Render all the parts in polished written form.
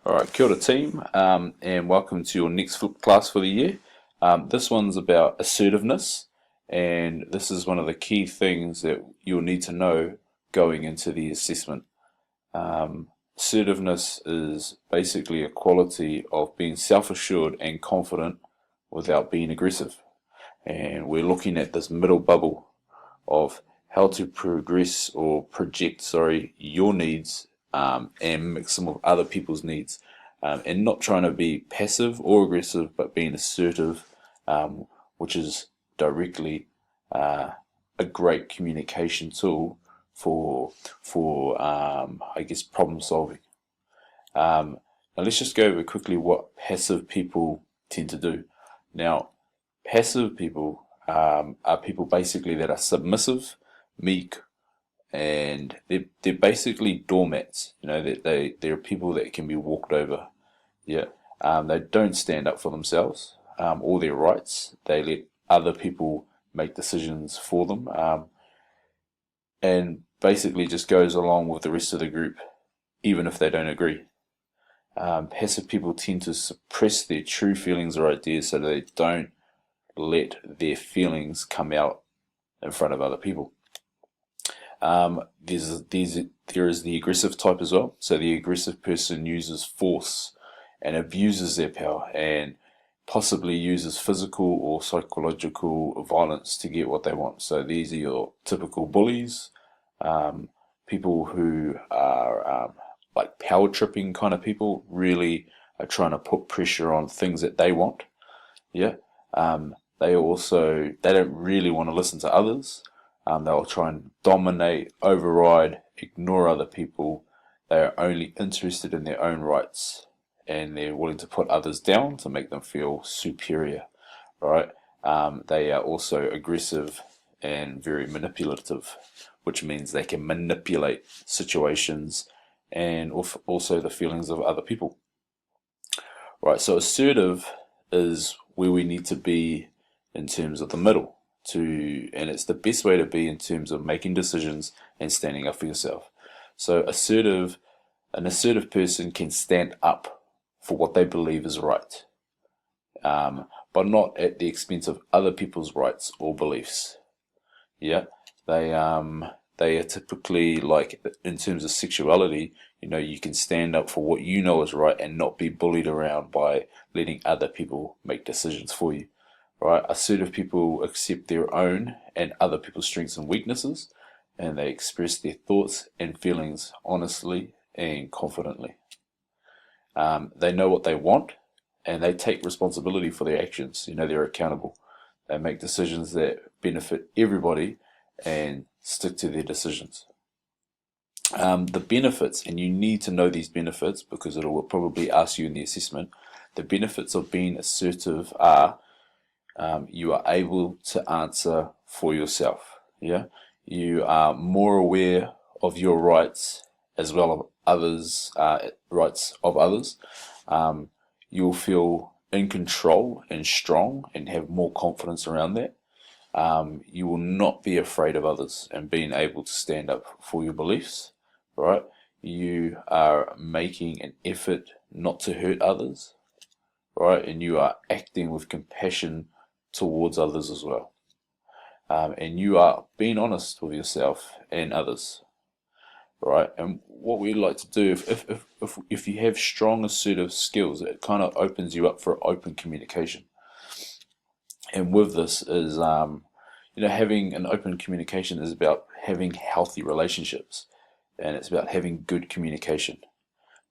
Alright, kia ora team, and welcome to your next class for the year. This one's about assertiveness, and this is one of the key things that you'll need to know going into the assessment. Assertiveness is basically a quality of being self-assured and confident without being aggressive. And we're looking at this middle bubble of how to progress or project, your needs and mix them with other people's needs, and not trying to be passive or aggressive, but being assertive, which is directly a great communication tool for I guess problem solving. Now let's just go over quickly what passive people tend to do. Now, passive people are people basically that are submissive, meek, and they're basically doormats. You know, they're people that can be walked over. Yeah, they don't stand up for themselves or their rights. They let other people make decisions for them, and basically just goes along with the rest of the group, even if they don't agree. Passive people tend to suppress their true feelings or ideas so that they don't let their feelings come out in front of other people. There is the aggressive type as well. So the aggressive person uses force and abuses their power and possibly uses physical or psychological violence to get what they want. So these are your typical bullies, people who are like power tripping kind of people, really are trying to put pressure on things that they want. Yeah. They don't really want to listen to others. They'll try and dominate, override, ignore other people. They are only interested in their own rights, and they're willing to put others down to make them feel superior, right? They are also aggressive and very manipulative, which means they can manipulate situations and also the feelings of other people. Right, so assertive is where we need to be in terms of the middle, and it's the best way to be in terms of making decisions and standing up for yourself. So an assertive person can stand up for what they believe is right, but not at the expense of other people's rights or beliefs. Yeah, they are typically, like in terms of sexuality, you can stand up for what you know is right and not be bullied around by letting other people make decisions for you. Right? Assertive people accept their own and other people's strengths and weaknesses, and they express their thoughts and feelings honestly and confidently. They know what they want, and they take responsibility for their actions. They're accountable. They make decisions that benefit everybody and stick to their decisions. The benefits, and you need to know these benefits because it will probably ask you in the assessment, the benefits of being assertive are you are able to answer for yourself. Yeah, you are more aware of your rights as well as others' rights of others. You'll feel in control and strong and have more confidence around that. You will not be afraid of others and being able to stand up for your beliefs. Right? You are making an effort not to hurt others. Right? And you are acting with compassion towards others as well, and you are being honest with yourself and others, right? And what we like to do, if you have strong assertive skills, it kind of opens you up for open communication. And with this is, having an open communication is about having healthy relationships, and it's about having good communication.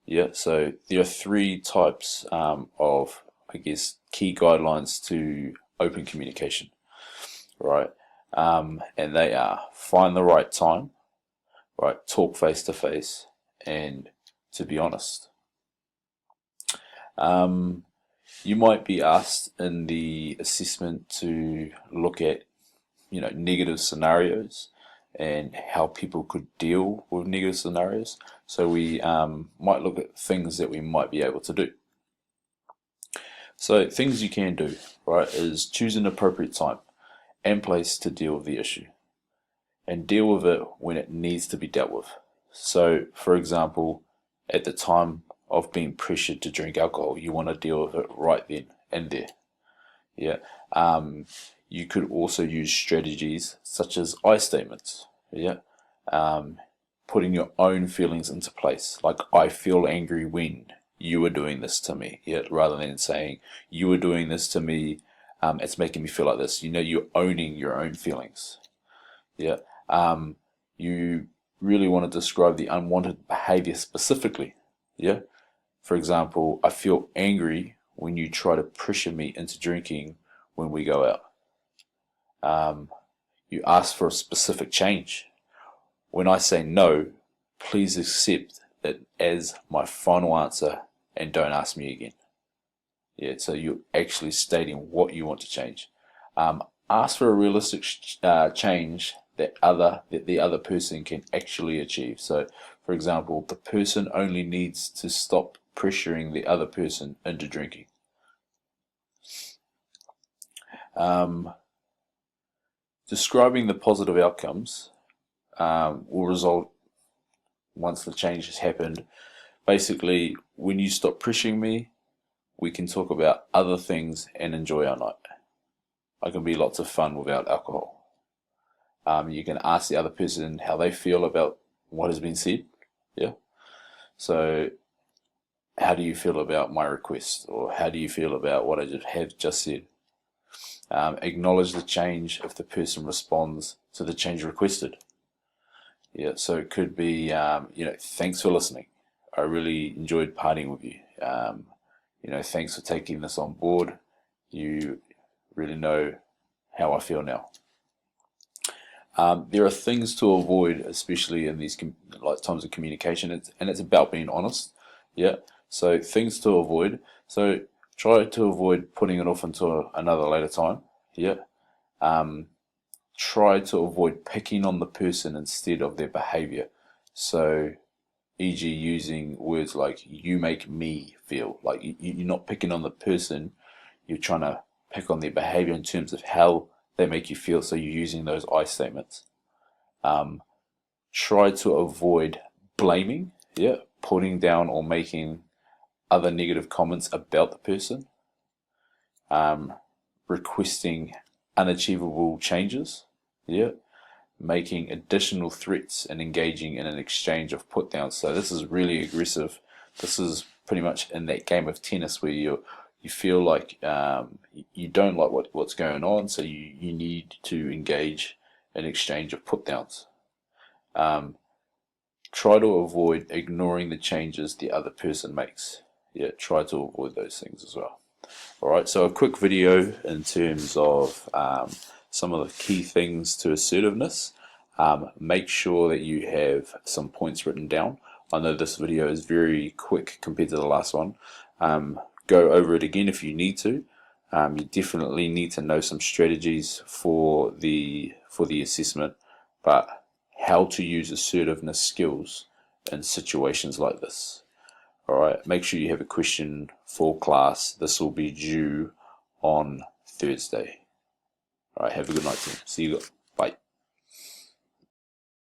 Yeah. So there are three types of, I guess, key guidelines to open communication, right? And they are: find the right time, right? Talk face to face, and to be honest. You might be asked in the assessment to look at, negative scenarios and how people could deal with negative scenarios. So we might look at things that we might be able to do. So things you can do, right, is choose an appropriate time and place to deal with the issue, and deal with it when it needs to be dealt with. So, for example, at the time of being pressured to drink alcohol. You want to deal with it right then and there. Yeah. You could also use strategies such as I statements. Yeah. Putting your own feelings into place, like I feel angry when you were doing this to me. Yeah. Rather than saying you were doing this to me, it's making me feel like this. You're owning your own feelings. Yeah. You really want to describe the unwanted behavior specifically. Yeah. For example, I feel angry when you try to pressure me into drinking when we go out. You ask for a specific change. When I say no, please accept it as my final answer and don't ask me again. Yeah, so you're actually stating what you want to change. Ask for a realistic change that the other person can actually achieve. So, for example, the person only needs to stop pressuring the other person into drinking. Describing the positive outcomes will result once the change has happened. Basically, when you stop pressuring me, we can talk about other things and enjoy our night. It can be lots of fun without alcohol. You can ask the other person how they feel about what has been said. Yeah. So, how do you feel about my request, or how do you feel about what I have just said? Acknowledge the change if the person responds to the change requested. Yeah. So it could be, thanks for listening. I really enjoyed partying with you. Thanks for taking this on board. You really know how I feel now. There are things to avoid, especially in these times of communication, and it's about being honest. Yeah. So things to avoid. So try to avoid putting it off until another later time. Yeah. Try to avoid picking on the person instead of their behavior. So, e.g., using words like "you make me feel," like you're not picking on the person. You're trying to pick on their behavior in terms of how they make you feel. So you're using those I statements. Try to avoid blaming. Yeah. Putting down or making other negative comments about the person. Requesting unachievable changes. Yeah. Making additional threats and engaging in an exchange of put downs. So this is really aggressive. This is pretty much in that game of tennis where you feel like you don't like what's going on, so you need to engage in exchange of put downs. Try to avoid ignoring the changes the other person makes. Yeah, try to avoid those things as well. Alright, so a quick video in terms of some of the key things to assertiveness. Make sure that you have some points written down. I know this video is very quick compared to the last one. Go over it again if you need to. You definitely need to know some strategies for the assessment, but how to use assertiveness skills in situations like this. Alright, make sure you have a question for class. This will be due on Thursday. Alright, have a good night, team. See you.